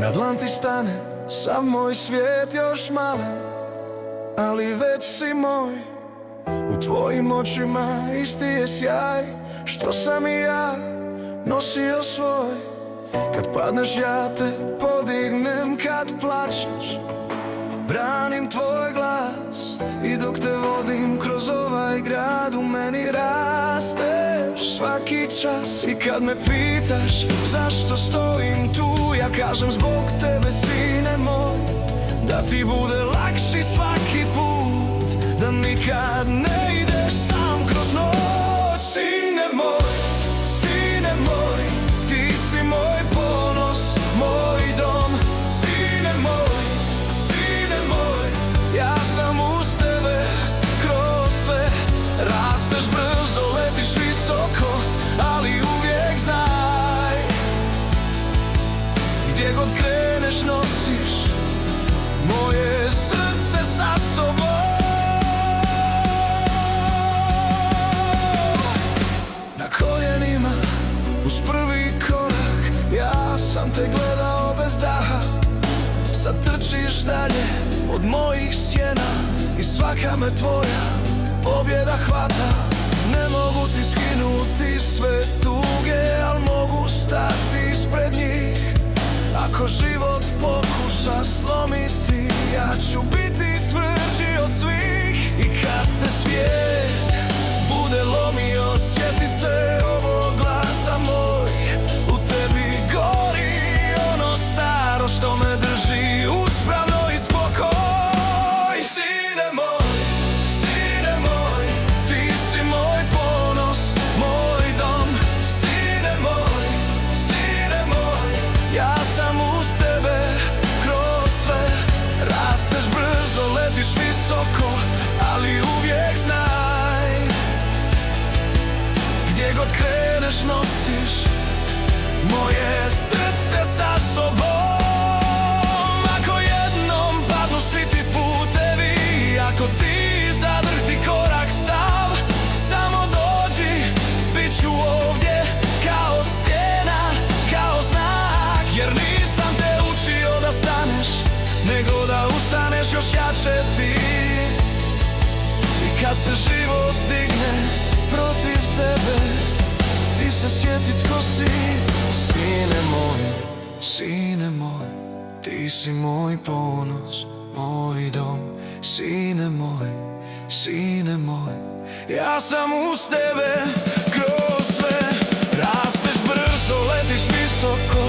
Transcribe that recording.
Na dlan ti stane sav moj svijet još malen, ali već si moj. U tvojim očima isti je sjaj što sam i ja nosio svoj. Kad padneš ja te podignem, kad plačeš branim tvoj glas. I dok te vodim kroz ovaj grad, u meni rasteš svaki čas. I kad me pitaš zašto stojim tu, ja kažem zbog tebe, sine moj. Da ti bude lakši svaki put, da nikad ne ideš sam kroz noć. Sine moj, ti si moj ponos, moj dom. Sine moj, ja sam uz tebe kroz sve. Rasteš brzo, letiš visoko, ali uvijek znaj, gdje god kreneš nosiš moje srce sa sobom. Na koljenima uz prvi korak, ja sam te gledao bez daha. Sad trčiš dalje od mojih sjena i svaka me tvoja pobjeda hvata. Ne mogu ti skinuti sve tuge, al mogu stati ispred njih. Ako život pokuša slomiti, ja ću biti tvrđi od svih. I kad te svijet bude lomio, sjeti se ovog glasa moj. U tebi gori ono staro što me drži uspravno i spokoj. Sine moj, ti si moj ponos, moj dom. Sine moj, ja sam uz tebe kroz sve. Rasteš brzo, letiš visoko, ali uvijek znaj, gdje god kreneš nosiš moje srce sa sobom. Ako jednom padnu svi ti putevi, ako ti zadrhti korak sav, samo dođi, bit ću ovdje kao stijena, kao znak. Jer nisam te učio da staneš, nego da ustaneš još jače ti. I kad se život digne protiv tebe, ti se sjeti tko si. Sine moj, ti si moj ponos, moj dom. Sine moj, ja sam uz tebe kroz sve. Rasteš brzo, letiš visoko,